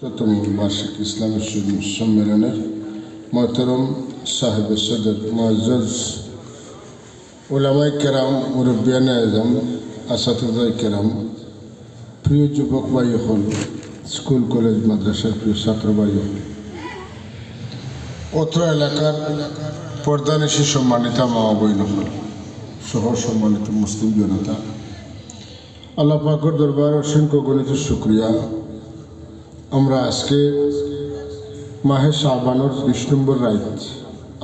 প্রথম বার্ষিক ইসলামী সম্মেলনের মোহতরম সাহেব সদর মুআজ্জাজ উলামায়ে কেরাম মুরব্বিয়ানে আজম আসাতিজায়ে কেরাম প্রিয় যুবক ভাই হল স্কুল কলেজ মাদ্রাসার প্রিয় ছাত্র ভাই অত্র এলাকার পর্দানিশী সম্মানিত মা বইন হল সহ সম্মানিত মুসলিম জনতা, আল্লাহ পাকের দরবার অসংখ্য গণিত শুকরিয়া। আমরা আজকে মাহে শাবানোর 20 নম্বর রাত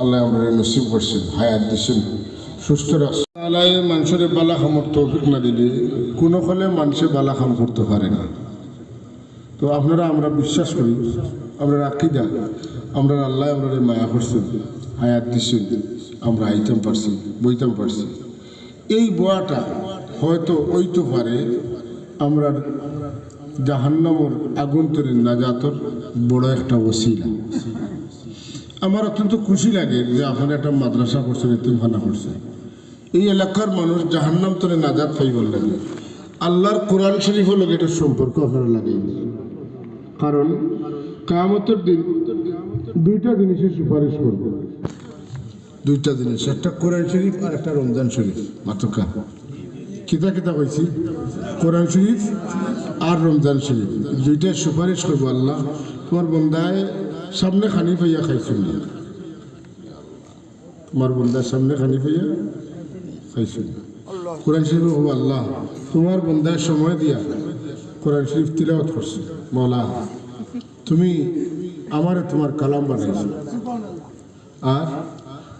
আল্লাহ আমরা নসিব করছেন, হায়াত দিয়েছেন, সুস্থ রাখছেন। আল্লাহ মানুষের বালা খামর তৌফিক না দিলে কোনো ফলে মানুষে বালা খাম করতে পারে না। তো আপনারা আমরা বিশ্বাস করি, আমরা আকিদা, আমরা আল্লাহ আমরা মায়া করছেন, হায়াত দিয়েছেন, আমরা আইতাম পারছি, বইতাম পারছি। এই বোয়াটা হয়তো ওইতে পারে আমরা জাহান্নামের আগুন তৈরি নাজাতর বড় একটা ওসিলা। আমার অত্যন্ত খুশি লাগে যে আপনারা একটা মাদ্রাসা করছেন, এতিমখানা করছেন। এই এলাকার মানুষ জাহান্নাম তৈরি নাজাত পাইবার লাগে আল্লাহর কোরআন শরীফের লোক এটার সম্পর্ক আপনারা লাগে। কারণ কিয়ামতের দিন দুইটা জিনিসের সুপারিশ করব, দুইটা জিনিস, একটা কোরআন শরীফ আর একটা রমজান শরীফ। মাতকা কিতা কিতা কইছি, কোরআন শরীফ আর রমজান শরীফ দুইটার সুপারিশ করবো। আল্লাহ তোমার বন্দায় সামনে খানি পাইয়া খাইছিল, তোমার বন্দার সামনে খানি পাইয়া খাইছিল। কোরআন শরীফ হবো আল্লাহ তোমার বন্দায় সময় দিয়া কোরআন শরীফ তিলাওয়াত করছে। মওলা তুমি আমারে তোমার কালাম বানাইছো, আর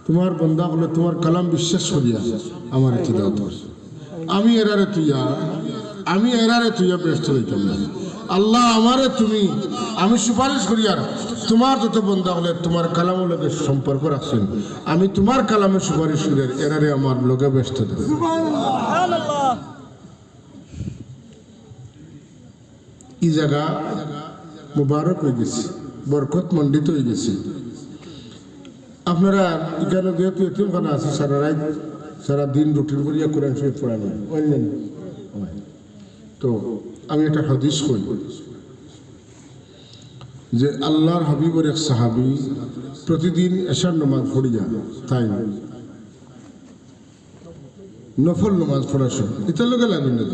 তোমার বন্দা হলে তোমার কালাম বিশ্বাস করিয়া আমার তিলাওয়াত করছে। আমি এরারে তুইয়া ব্যস্ত হইতাম না। আল্লাহ আমারে তুমি, আমি সুপারিশ করি আর তোমার যত বন্ধা হলে তোমার কালামের লোকে সম্পর্ক রাখছেন, আমি তোমার কালামের সুপারিশ করি এরারে আমার লোকে ব্যস্ত দেব। এই জায়গা মুবারক হয়ে গেছে, বরকত মণ্ডিত হয়ে গেছে। আপনারা এখানে যেহেতু এতিমখানা আছে, সারা রাত সারা দিন রুটিন করিয়া কোরআন শরীফ পড়ানো অন্যান্য। তো আমি একটা হাদিস কই যে আল্লাহর হাবিবের এক সাহাবী প্রতিদিন এশার নামাজ পড়িয়া তাই নফল নামাজ পড়ার সময় এটা লোকে লাগবে না,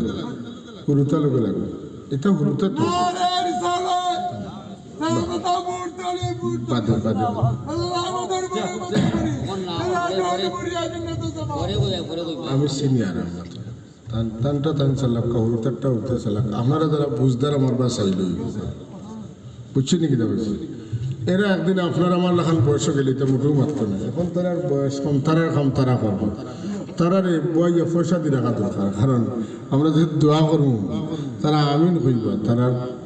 হুরুতা লোকে লাগবে, এটা হুরুতা তো বাদে বাদে আমি সিনিয়র তানটা তান চালাক কাউরটা উঠতে চালাক। আপনারা যারা বুঝদার আমার বা চাইল বুঝছি নাকি বলছি, এরা একদিন আপনার আমার লেখান বয়স গেলে তো মুঠেও মাত্র না। এখন তার বয়স কম, তারার কাম তারা করবো, তারারে বইয়া পয়সা দিয়ে রাখা দরকার। কারণ আমরা যদি দোয়া করবো তারা আমিন হইব, তারা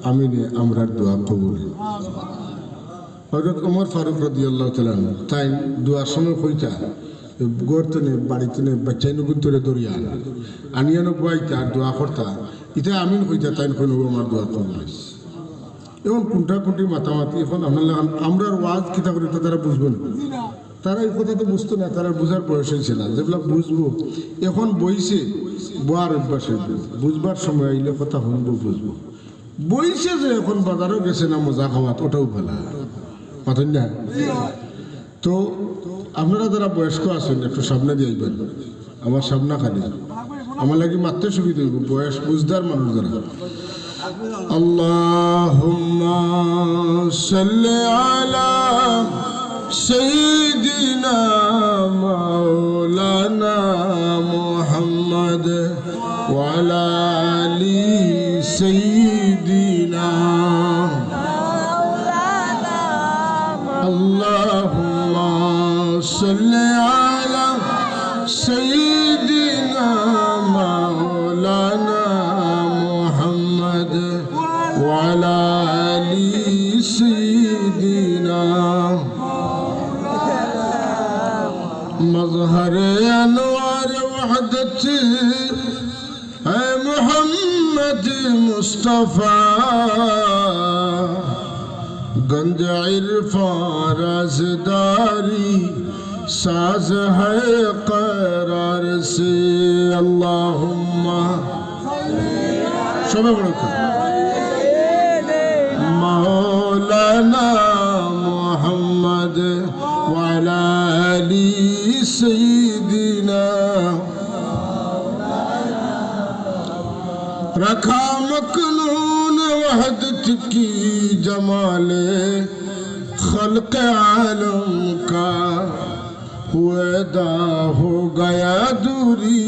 আমিনে আমরা দোয়া কবুল। হযরত ওমর ফারুক রাদিয়াল্লাহু তাআলা তাই দোয়ার সময় কইতা গড়তে নে বাড়িতে নে বাচ্চাই নগুন তোরে দরিয়া আনিয়া নবাইতা আর দোয়া করতা, এটা আমিন কইতা তাই কইল আমার দোয়া কবুল হইছে। এখন কোনটা কোনটি মাতামাতি, এখন আমরা ওয়াজ কিতা করি তো তারা বুঝবেন, তারা এই কথা তো বুঝতো না, তারা বুঝার বয়স হয়েছে না। যেগুলো বুঝবো এখন বইছে, বোয়ার অভ্যাস হইবে, বুঝবার সময় আইলে কথা শুনবো বুঝবো। বইছে যে এখন বাজারও গেছে না মজা খাওয়া, ওটাও ভালো মাথেন না। তো আপনারা যারা বয়স্ক আছেন একটু সামনে দিয়ে আইবেন, আমার সামনা খালি আমার লাগি মাত্র সুবিধা হইব বয়স বুঝদার মানুষ যারা। আল্লাহুম্মা সাল্লি আলা সাইয়্যিদিনা মাওলানা মুহাম্মদ ওয়া আলা আলি সাইয়্যিদিনা। আল্লাহুম্মা সাল্লি আলা সাইয়্যিদিনা মাওলানা মুহাম্মদ ওয়া আলা আলি সাইয়্যিদিনা। मज़हर अनवार वहदत है मोहम्मद मुस्तफ़ा, गंज इरफान राज़दारी साज है करार से। अल्लाहुम्मा সবাই বলো जमाले खल्क आलम का हुएदा हो गया दूरी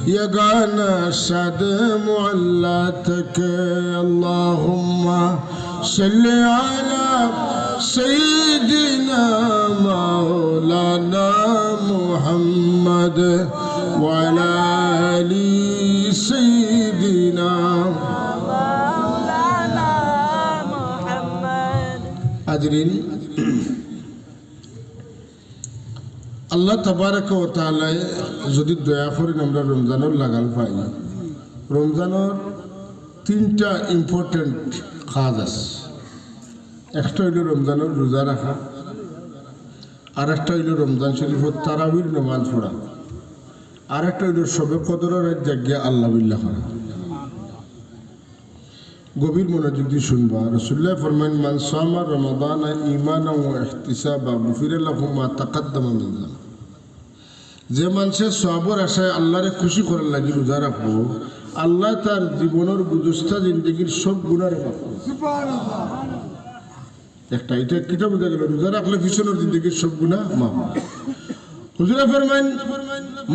यगाना शद मुअल्ला तक अल्लाहुम्मा सल्ली अला सय्यिदिना मौलाना मुहम्मद व अला आलि सय्यिदिना मौलाना मुहम्मद। हाज़रीन, আল্লাহ তাবারাক ওয়া তাআলা যদি দয়া করেন আমরা রমজানের লাগাল পাই। রমজানের তিনটা ইম্পর্টেন্ট কাজ আছে। একটা হইল রমজানের রোজা রাখা, আর একটা হইল রমজান শরীফের তারাবির নামাজ পড়া, আর একটা হইল শবে কদরের রাত জাগিয়া আল্লাহ বিল্লাহ করা। গভীর মনোযোগ দিয়ে শুনবা। রাসূলুল্লাহ ফরমান মান সামা রমাদান ঈমানান ওয়া ইহতিসাবান গুফিরা লাহু মা তাকাদ্দামা মিন যামবি। যে মানুষের সওয়াবের আশায় আল্লাহরে খুশি করার লাগি রোজা রাখবো, আল্লাহ তার জীবনের গুজস্তা জিন্দগির সব গুনাহ মাফ করবে। সুবহানাল্লাহ। একটা এটা কিতাব বোঝা গেল, রোজা রাখলে পিছনের জিন্দগির সব গুনাহ মাফ। হুজুর ফরমান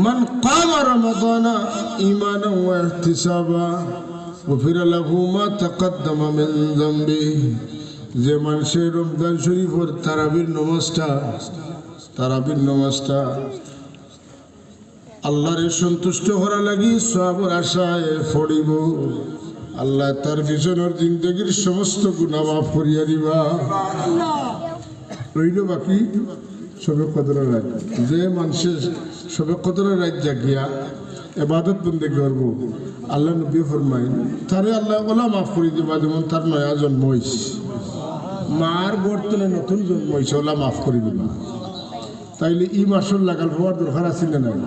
মান কামা রমাদানা ঈমানান ওয়া ইহতিসাবান গুফিরা লাহু মা তাকাদ্দামা মিন যামবি। যে মানুষের রমজান শরীফের তারাবির নামাজটা আল্লাহরে সন্তুষ্ট করা লাগি সওয়াবের আশায় পড়িব, আল্লাহ তার পিছনের জিন্দগির সমস্ত গুনাহ মাফ করিয়া দিবা। রইল বাকি শবে কদরের রাত। যে মানুষের শবে কদরের রাত জাগিয়া ইবাদত বন্দেগি করব, আল্লাহ নবী ফরমাইন তারে আল্লাহ ওলা মাফ করে দিবা। যেমন তার নয়া জন্ম হইছে, মার বর্তনে নতুন জন্ম হইছে, ওলা মাফ করে দিবা। তাইলে ই মাসের লাগাল হওয়ার দরকার আছে না নাই?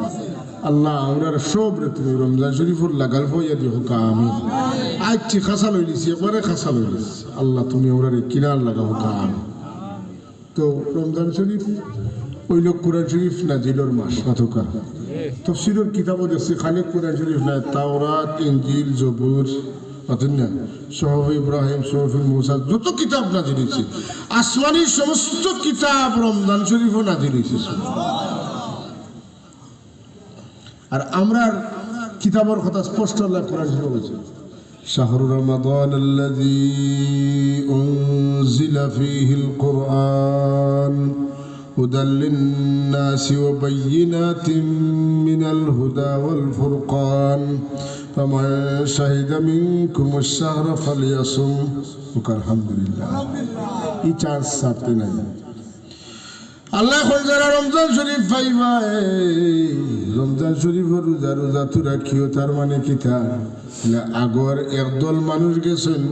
আল্লাহ আমরা সব তুমি রমজান শরীফের লাগাল হইয়া দিও আমি আজকে খাসা লইলিছি, একবারে খাসা লইলিছি। আল্লাহ তুমি আমরা কিনার লাগাও আমি। তো রমজান শরীফ ওইল কোরআন শরীফ নাজিলের মাস মাথকা। তাফসীরের কিতাবও দেখছি খালি কোরআন শরীফ না, তাওরাত, ইনজিল, জবুর, সুহফ ইব্রাহিম, সুহফ মুসা, যত কিতাব নাজিল হয়েছে, আসমানি সমস্ত কিতাব রমজান শরীফও নাজিল হয়েছে। আর আমরা কিতাবের কথা স্পষ্ট আল্লাহ কোরআন শরীফে বলেছে, শাহরু রমাদান আল্লাযী উনজিলা ফীহিল কুরআন হুদাল লিন-নাসি ওয়া বায়্যিনাতিন মিনাল হুদা ওয়াল ফুরকান ফামান শাহিদা মিনকুমুশ শাহরা ফালইয়াসুম। আলহামদুলিল্লাহ। এই চান্স সাথে নাই। আল্লাহ এখন যারা রমজান শরীফ পাইবা, রমজান শরীফের রোজা তো রাখিও। তার মানে কি তা আগর একদল মানুষ গেছেন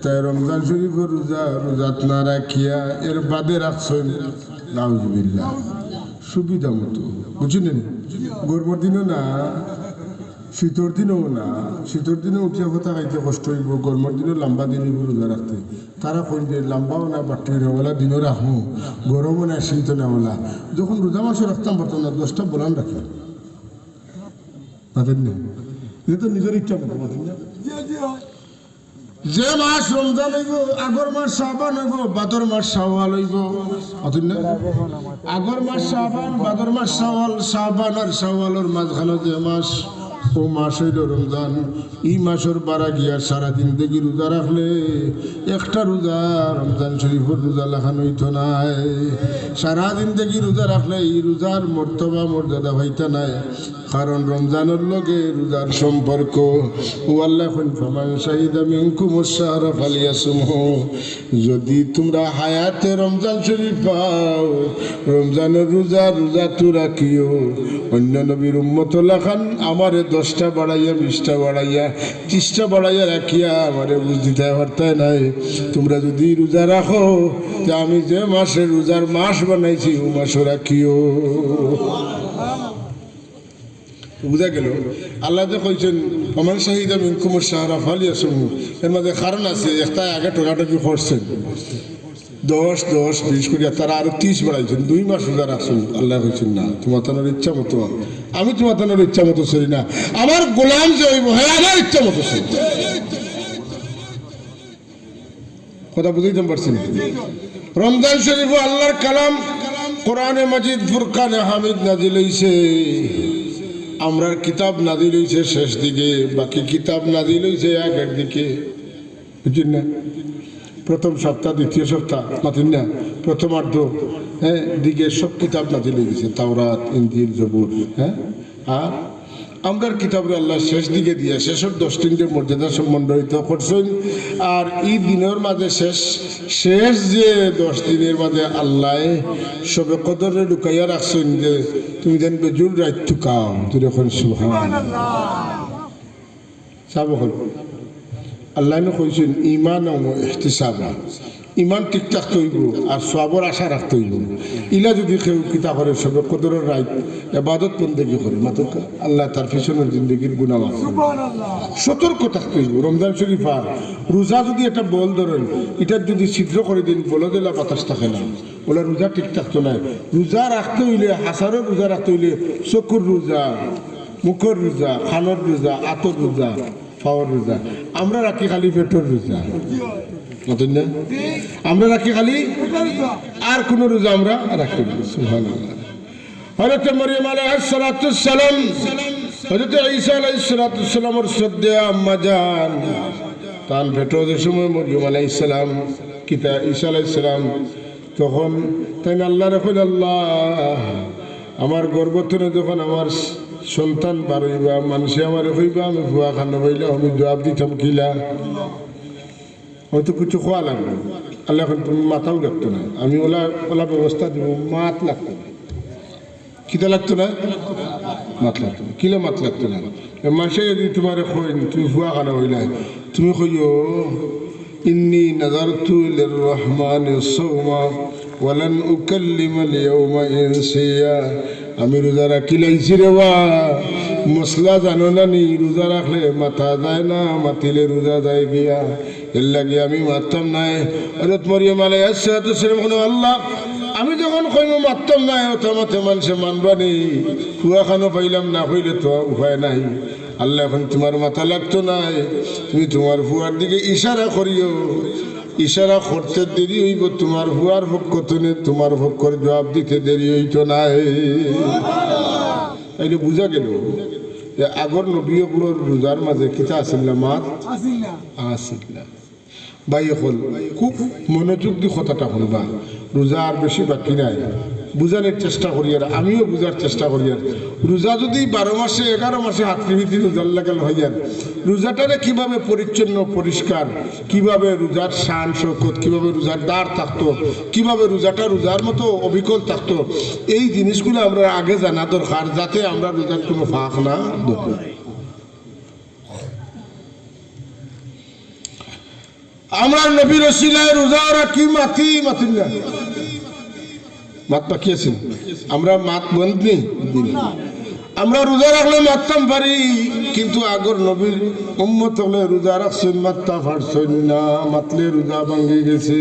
তাই রমজান শরীফের রোজাত না রাখিয়া এর বাদে রাখছেন নাউজুবিল্লাহ সুবিধা মতো। বুঝলেন? গরমের দিনও না, শীতর দিনেও না। শীতর দিনে উঠিয়া কথা খাইতে কষ্ট হইব, গরমের দিনে লম্বা দিন হইব রোজা রাখতে। তারা কই যে লম্বাও না বাটি নেওয়ালা দিনও রাখবো, গরমও না শীত নেওয়ালা। যখন রোজা মাসে রাখতাম পারতাম না, 10টা বলান রাখি পাতেন না, এটা তো নিজের ইচ্ছা মতো পাতেন না। যে মাস রমজান হইব, আগর মাস শাবান হইব, বাদর মাস শাওয়াল হইব। আগর মাস শাবান, বাদর মাস শাওয়াল। শাবান আর শাওয়ালের মাঝখানে যে মাস, ও মাস হইল রমজান। এই মাসের বারা গিয়া সারাদিন দেখি রোজা রাখলে একটা রোজা রমজান শরীফের রোজা লেখানো হইতো নাই। সারাদিন দেখি রোজা রাখলে এই রোজার মর্তবা মর্যাদা হইতা নাই, কারণ রমজানের লগে রোজার সম্পর্ক। ও আল্লাহ ফামান শাহিদা মিনকুমুশ শাহরা ফালইয়াসুমহু। যদি তোমরা হায়াতে রমজান শরীফ পাও, রমজানের রোজা তো রাখিও। অন্য নবীর উম্মত লাখান আমারে 10টা বাড়াইয়া, 20টা বাড়াইয়া, 30টা বাড়াইয়া রাখিয়া আমারে বুঝ দিতে পারতাই নাই। তোমরা যদি রোজা রাখো, যে আমি যে মাসে রোজার মাস বানাইছি ও মাসও রাখিও। বুঝা গেল? আল্লাহ যে কইছেন আমার শাহিদা মিনকুমুশ শাহরা ফালইয়াসুমহু, এর মধ্যে কারণ আছে। একটা আগে টোকাটকি করছেন 10, 10, 20 করিয়া, তারা আরো 30 বাড়াইছেন। 2 মাস রোজা রাখছেন। আল্লাহ কইছেন না, তোমার তানোর ইচ্ছা মতো, আমি তোমার তানোর ইচ্ছা মতো চলি না। আমার গোলাম যে হইব, হ্যাঁ আমার ইচ্ছা মতো চলি। কথা বুঝাইতে পারছেন? রমজান শরীফ আল্লাহর কালাম কোরআনে মাজিদ ফুরকানে হামিদ নাজিল হইছে, আমরার কিতাব নাজিল হইছে শেষ দিকে, বাকি কিতাব নাজিল হইছে আগের দিকে। বুঝছেন না? প্রথম সপ্তাহ, দ্বিতীয় সপ্তাহ, মাতিন না, প্রথমার্ধ দিকে সব কিতাব নাজিল হয়ে গেছে, তাওরাত, ইনজিল, জবুর। আর আমরার কিতাবরে আল্লাহ শেষ দিকে দিয়া শেষের 10 দিনের মর্যাদা সম্মানিত করছেন। আর এই দিনের মাঝে শেষ যে 10 দিনের মাঝে আল্লাহ সবে কদরে লুকাইয়া রাখছেন যে তুমি যেন বেজুর রাত টুকাও। তুই এখন সুবহানাল্লাহ সাবহ আল্লাহ কইছেন ঈমান ও ইহতিসাবা, ইমান ঠিক থাকতে হইব আর সওয়াবের আশা রাখতে হইব। ইলা যদি কেউ কিতা করে সবে কদরের রাত ইবাদত বন্দেগী করে মাত্র আল্লাহ তার পিছনের জিন্দগির গুনাহ মাফ করবেন। সতর্ক থাকতে হইব। রমজান শরীফ আর রোজা যদি একটা বল ধরেন, এটার যদি ছিদ্র করে দিন, বলে দিলা বাতাস থাকে না, ওলা রোজা ঠিক থাকতো না। রোজা রাখতে হইলে, হাসারের রোজা রাখতে হইলে চকুর রোজা, মুখের রোজা, খানোর রোজা, আতর রোজা, পাওয়ার রোজা। আমরা রাখি খালি পেটের রোজা, না আমরা রাখি খালি, আর কোন রোজা আমরা রাখতে পারি। সুবহানাল্লাহ। হযরত মরিয়ম আলাইহিস সালাতু সালাম, হযরত ঈসা আলাইহিস সালাতু সালামের শ্রদ্ধেয় আম্মা জান, তার পেটে যে সময় মরিয়ম আলাইহিস সালাম কিতা ঈসা আলাইহিস সালাম, তখন তাই আল্লাহ রাখল, আল্লাহ আমার গর্ভথনে যখন আমার সন্তান বার হইবা, মানুষে আমার হইবা, আমি ভুয়া খানা হইলে আমি জবাব দিতাম কিলা, হয়তো কিছু খোয়া লাগবে। আল্লাহ এখন তুমি মাথাও লাগতো না, আমি ওলা ওলা ব্যবস্থা দিব, মাত লাগতো না। কিতা লাগতো না? মাত লাগতো না। কিলে মাত লাগতো না? মাসে যদি তোমার কইন তুমি ভুয়া খানা হইলা, তুমি কইও ইন্নি নাযারতু লিররহমানি সাওমা ওয়ালান উকাল্লিমাল ইয়াওমা ইনসিয়া। আমি রোজা রাখি লাইছি রে বা, মশলা জানো না নি, রোজা রাখলে মাথা যায় না, মাতিলে রোজা যায় গিয়া, এর লাগে আমি মারতাম নাই। হযরত মরিয়ম আলাইহিস সালাম, আল্লাহ আমি যখন কইম মারতাম নাই, ওটা মাথে মানুষে মানবানি, কুয়া খানো পাইলাম না, হইলে তো উপায় নাই। আল্লাহ এখন তোমার মাথা লাগতো নাই, তুমি তোমার ফুয়ার দিকে ইশারা করিও, ইশারা করতে দেরি হইব, তোমার হুয়ার পক্ষ থেকে তোমার পক্ষর জবাব দিতে দেরি হইতো নাই। এটা বুঝা গেল যে আগর নবীগুলোর রোজার মাঝে কিতা আসিল না, মাত আসিল না। ভাই হল খুব মনোযোগ দিয়ে কথাটা শুনবা, রোজা আর বেশি বাকি নাই, বুঝানোর চেষ্টা করি, আর আমিও বুঝার চেষ্টা করি। আর রোজা যদি 12 মাসে 11 মাসে হাত পিবিতি রোজার লাগাল হয়ে যান, রোজাটারে কিভাবে পরিচ্ছন্ন পরিষ্কার, কিভাবে রোজার শান শৌকত, কিভাবে রোজার দ্বার থাকতো, কিভাবে রোজাটা রোজার মতো অবিকল থাকতো, এই জিনিসগুলো আমরা আগে জানা দরকার, যাতে আমরা রোজার কোনো ফাঁক না দেখি। আমরা নবীর ওসিলায় রোজা রাখি, মাতি না মাত বাকি আছে, আমরা মাত বন্ধ নেই, আমরা রোজা রাখলে মারতাম পারি, কিন্তু আগর নবীর উম্মত হলে রোজা রাখছেন, মাত্তা পারছেন না, মাতলে রোজা ভাঙ্গে গেছে।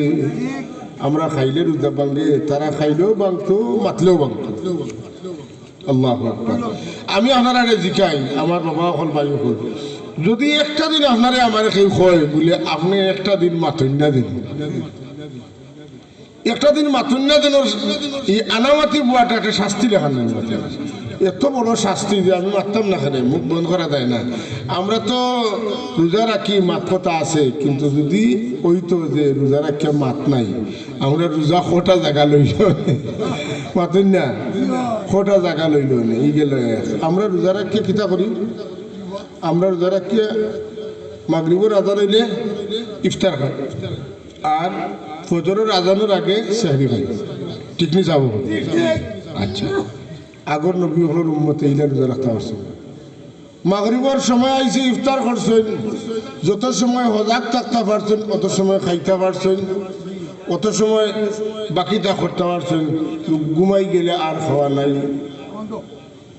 আমরা খাইলে রোজা ভাঙ্গে, তারা খাইলেও ভাঙতো, মাতলেও ভাঙতো। আল্লাহু আকবার। আমি আপনারা জিকাই, আমার বাবা হল ভাই হল, যদি একটা দিন আপনারে আমার কেউ কয় বলে আপনি একটা দিন মাতন না দিন, একটা দিন মাতুন না যেন, এই আনামাতি বুয়াটা একটা শাস্তি লেখান না, এত বড় শাস্তি যে আমি মারতাম না, খানে মুখ বন্ধ করা যায় না। আমরা তো রোজা রাখি, মাত কথা আছে, কিন্তু যদি ওই তো যে রোজা রাখি মাত নাই, আমরা রোজা খোটা জায়গা লইল মাতুন না, খোটা জায়গা লইল না, এই গেল। আমরা রোজা রাখি কিতা করি, আমরা রোজা রাখি মাগরিবের আজান হইলে ইফতার খাই, আর ফজরের আজানের আগে সেহরি খাই, ঠিক নি যাবো? আচ্ছা, আগর নবী হলোর উম্মতে ইলা রোজা রাখতে পারছে, মাগরিবের সময় আইসে ইফতার করছেন, যত সময় হজাক থাকতে পারছেন, অত সময় খাইতে পারছেন, অত সময় বাকিটা করতে পারছেন। ঘুমাই গেলে আর খাওয়া নাই,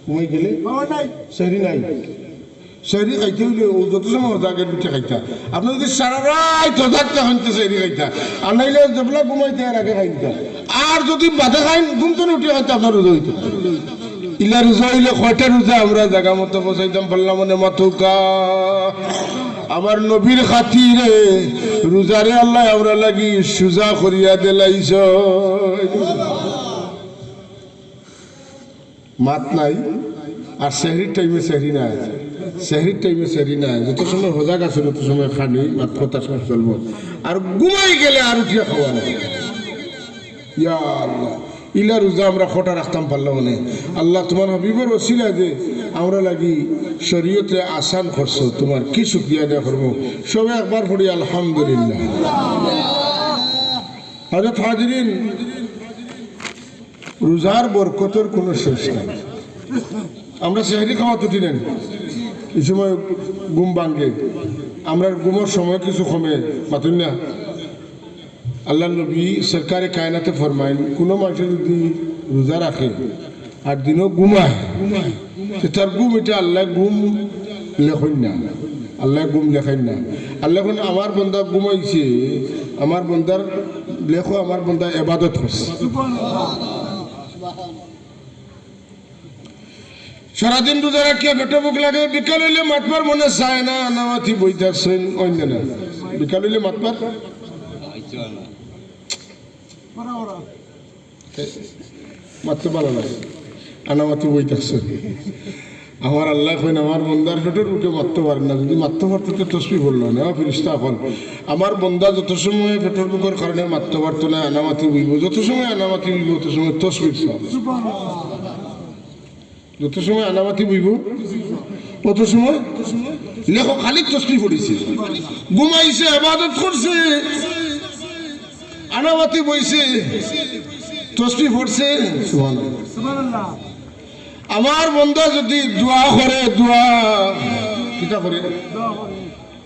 ঘুমাই গেলে সেহরি নাই, সেহরি খাইতে হইলে যত সময় হজাকের পিঠে খাইতা। আপনি যদি সারা রাত হজাকটা খাইতে সেহরি খাইতা, আর নাইলে যেগুলা ঘুমাইতে আর আগে খাইতা, আর যদি বাধা খাইন ঘুমতে উঠে খাইতে আপনার রোজা হইতো। ইলা রোজা হইলে কয়টা রোজা আমরা জায়গা মতো বসাইতাম, বললাম মনে মাথুকা আমার নবীর খাতিরে রোজারে আল্লাহ আমরা লাগি সুজা করিয়া দিলাইছ মাত নাই আর সেহরির টাইমে সেহরি নাই সেহরির টাইমে সেহরি নাই যত সময় হজাক আছে তত সময় খানি মাত কথা চলব আর ঘুমাই গেলে আর উঠিয়া খাওয়া নাই ইয়া আল্লাহ ইলা রোজা আমরা খোটা রাখতাম পারলাম মানে আল্লাহ তোমার হাবিবের ওসিলা যে আমরা লাগি শরীয়তে আসান করছো তোমার কি শুকরিয়া দেয়া করবো সবে একবার পড়ি আলহামদুলিল্লাহ হযরত হাজিরিন রোজার বরকতের কোনো শেষ নাই আমরা সেহরি খাওয়া তুটি নেন এই সময় ঘুম ভাঙ্গে আমরা ঘুমের সময় কিছু কমে মাতুন না আল্লাহ নবী সরকারে কায়নাতে ফরমাইন কোনো মানুষ যদি রোজা রাখে আর দিনও ঘুমায় তার ঘুম এটা আল্লাহ ঘুম লেখেন না আল্লাহ ঘুম লেখেন না আল্লাহ আমার বন্দা ঘুমাইছে আমার বন্দার লেখো আমার বন্দা ইবাদত করছে সারাদিন রোজা রাখিয়া পেটে বুক লাগে বিকাল হইলে মাতবার মনে চায় না নামাতি বইতাছেন অন্য না বিকাল হইলে মাতবার মাত্র ভালো লাগে আনামাতি বইতাছে আমার আল্লাহ কইন আমার বন্দার পেটের বুকে মারতে পারেন না যদি মারতে পারতো তো তসবি বললো না ফিরিস্তা এখন আমার বন্দা যত সময় পেটের বুকের কারণে মারতে পারতো না আনামাতি বইব যত সময় আনামাতি বইব তত সময় তসবির সব যত সময় আনামাতি বইব কত সময় লেখো খালি তসবি পড়েছে ঘুমাইছে ইবাদত করছে আনামাতি বইছে তসবি পড়ছে সুবহানাল্লাহ আমার বন্দা যদি দোয়া করে দোয়া কিটা করে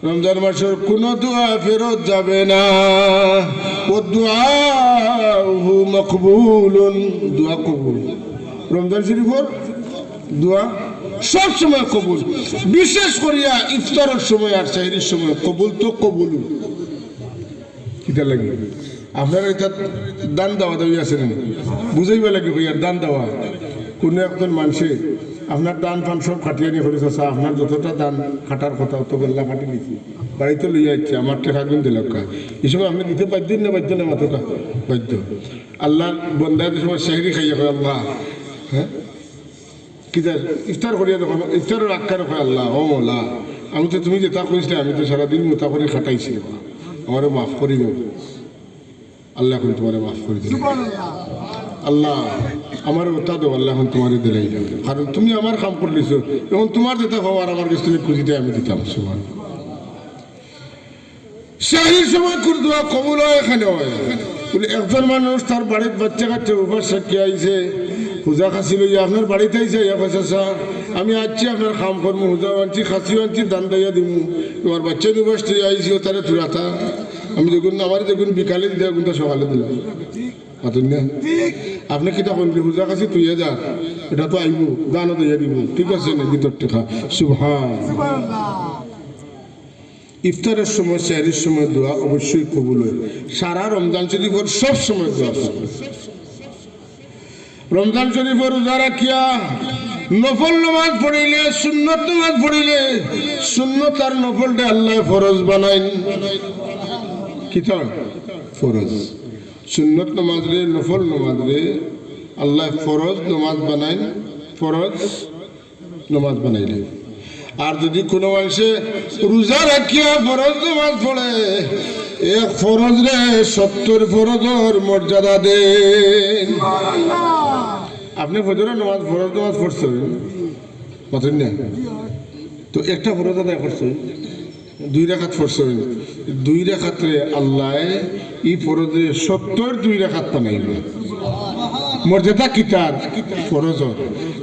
রমজান মাসের কোন দোয়া ফেরত যাবে না ও দোয়া মকবুলুন দোয়া কবুল রমজান শরীফের দোয়া সব সময় কবুল বিশেষ করিয়া ইফতারের সময় আর সেহরির সময় কবুল তো কবুল কিটা লাগে আপনারা এটা দান দেওয়া দাবি আছে না বুঝাইবা লাগে ভাইয়ার দান দেওয়া কোনো একজন মানুষে আপনার দান পান সব খাটিয়ে নিয়ে করেছে আপনার যতটা দান খাটার কথা অত গল্লা খাটি নিচ্ছি বাড়িতে লইয়া যাচ্ছে আমার টাকা গুণ দিল এই সময় আপনি দিতে বাধ্য না বাধ্য না মাথা বাধ্য আল্লাহ বন্ধায় সময় সেহরি খাইয়া হয় আল্লাহ হ্যাঁ কিতা ইফতার করিয়া দেখো ইফতারের আখ্যার হয় আল্লাহ ও মোলা আমি তো তুমি যেটা করেছিলে আমি তো সারাদিন মোতা করে খাটাইছি আমারও মাফ করি দেব আল্লাহ এখন তোমার মাফ করে দিল আল্লাহ আমার ওটা দেবো আল্লাহ এখন তোমার দিলাই যাবে কারণ তুমি আমার কাম করলিছ এখন তোমার যেটা হওয়ার আমার কাছে তুমি খুঁজিতে আমি দিতাম সুমান সেই সময় কোন দোয়া কবুল হয় এখানে হয় বলে একজন মানুষ তার বাড়ির বাচ্চা কাচ্চা উপাস সাক্ষী আইছে পূজা খাসি লইয়া আপনার বাড়িতে আইছে আমি আছি আপনার কাম করবো হুজা আনছি খাসিও আনছি দান দাইয়া দিব তোমার বাচ্চা উপাস আইছি ও তারা তুরাতা আমি দেখুন আমার দেখুন বিকালে দিতে কিন্তু সকালে দিলাম আপনি কিতা করবি হুজা কাছে তুই যা এটা তো আইব গানও দিয়ে দিব ঠিক আছে না ভিতর টেকা সুবহান ইফতারের সময় সেহরির সময় দোয়া অবশ্যই কবুল হয় সারা রমজান শরীফের সব সময় দোয়া রমজান শরীফের রোজা রাখিয়া নফল নামাজ পড়িলে সুন্নত নামাজ পড়িলে সুন্নত আর নফলটা আল্লাহ ফরজ বানাইন কিতা ফরজ সুন্নত নামাজ রে নফল নামাজ রে আল্লাহ ফরজ নামাজ বানাইন ফরজ নামাজ বানাইলে আর যদি কোনো মানুষে রোজা রাখিয়া ফরজ নামাজ পড়ে এক ফরজ রে 70 ফরজের মর্যাদা দেন আপনি ফজরের নামাজ ফরজ নামাজ পড়ছেন বুঝলেন না তো একটা ফরজ আদায় করছেন 2 রাকাত পড়ছেন 2 রাকাতে আল্লাহ এই ফরজে 70 2 রাকাত বানাইবে মর্যাদা কিতার ফরজ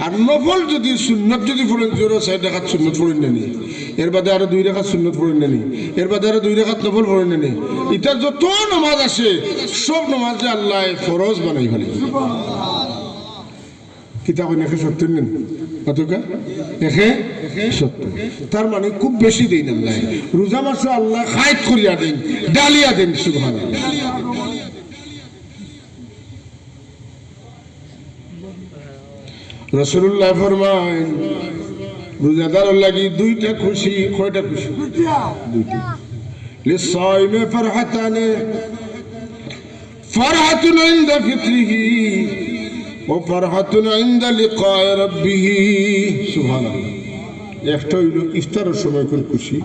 আর নফল যদি সুন্নত যদি পড়েন 4 রাকাত সুন্নত পড়েন না এর বাদে আরো 2 রাকাত সুন্নত পড়েন না এর বাদে আরো 2 রাকাত নফল পড়েন না এটা যত নামাজ আছে সব নামাজে আল্লাহ ফরজ বানাই ফেলে কিতাব একে 70 নেন কতকা একে 70 তার মানে খুব বেশি দেন আল্লাহ রোজা মাসে আল্লাহ খায়ত করিয়া দেন ডালিয়া দেন সুবহানাল্লাহ রাসূলুল্লাহ ফরমায় রোজাদার লাগি দুইটা খুশি। কয়টা খুশি? দুইটা। লিসাইমে ফারহাতানে, ফারহাতুন ইনদা ফিতরিহি ও ফারহাতুন ইনদা লিকায়ে রাব্বিহি। সুবহানাল্লাহ। একটা হইল ইফতারের সময় কোন খুশি,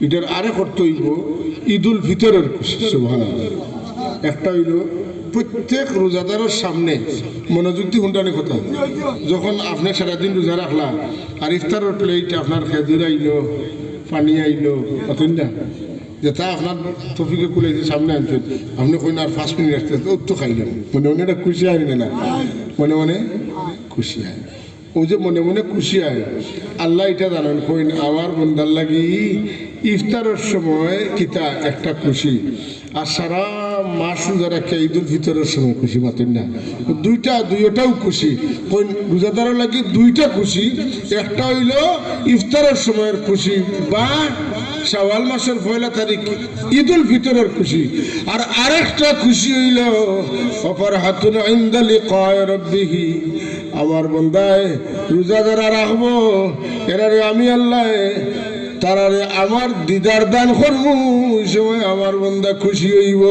এটার আরেক অর্থ হইব ঈদুল ফিতরের খুশি। সুবহানাল্লাহ। একটা হইল প্রত্যেক রোজাদারের সামনে মনোযোগ দিয়ে হুন্ডানি কথা, যখন আপনি সারাদিন রোজা রাখলা আর ইফতারের প্লেট আপনার খেজুর আইলো, পানি আইলো, অতই না যেটা আপনার টপিকে কুলাইছে সামনে আনছেন, আপনি কইন আর 5 মিনিট আসতে তো খাইলেন, মনে মনে এটা খুশি হয় না? মনে মনে খুশি হয়। ও যে মনে মনে খুশি হয়, আল্লাহ এটা জানেন কইন আমার বন্দার লাগি ইফতারের সময় কিতা একটা খুশি, আর সারা মাস রোজা রাখে ঈদুল ফিতরের সময় খুশি। মাতেন না দুইটাও খুশি। কইন রোজাদারের লাগি দুইটা খুশি, একটা হইল ইফতারের সময়ের খুশি বা শাওয়াল মাসের 1 তারিখ ঈদুল ফিতরের খুশি, আর আরেকটা খুশি হইল ফারহাতুন ইনদা লিকায়ে রাব্বিহি। আমার বন্দায় রোজা যারা রাখবো এরারে আমি আল্লাহ তারারে আমার দিদার দান করবো, ওই সময় আমার বন্দা খুশি হইব।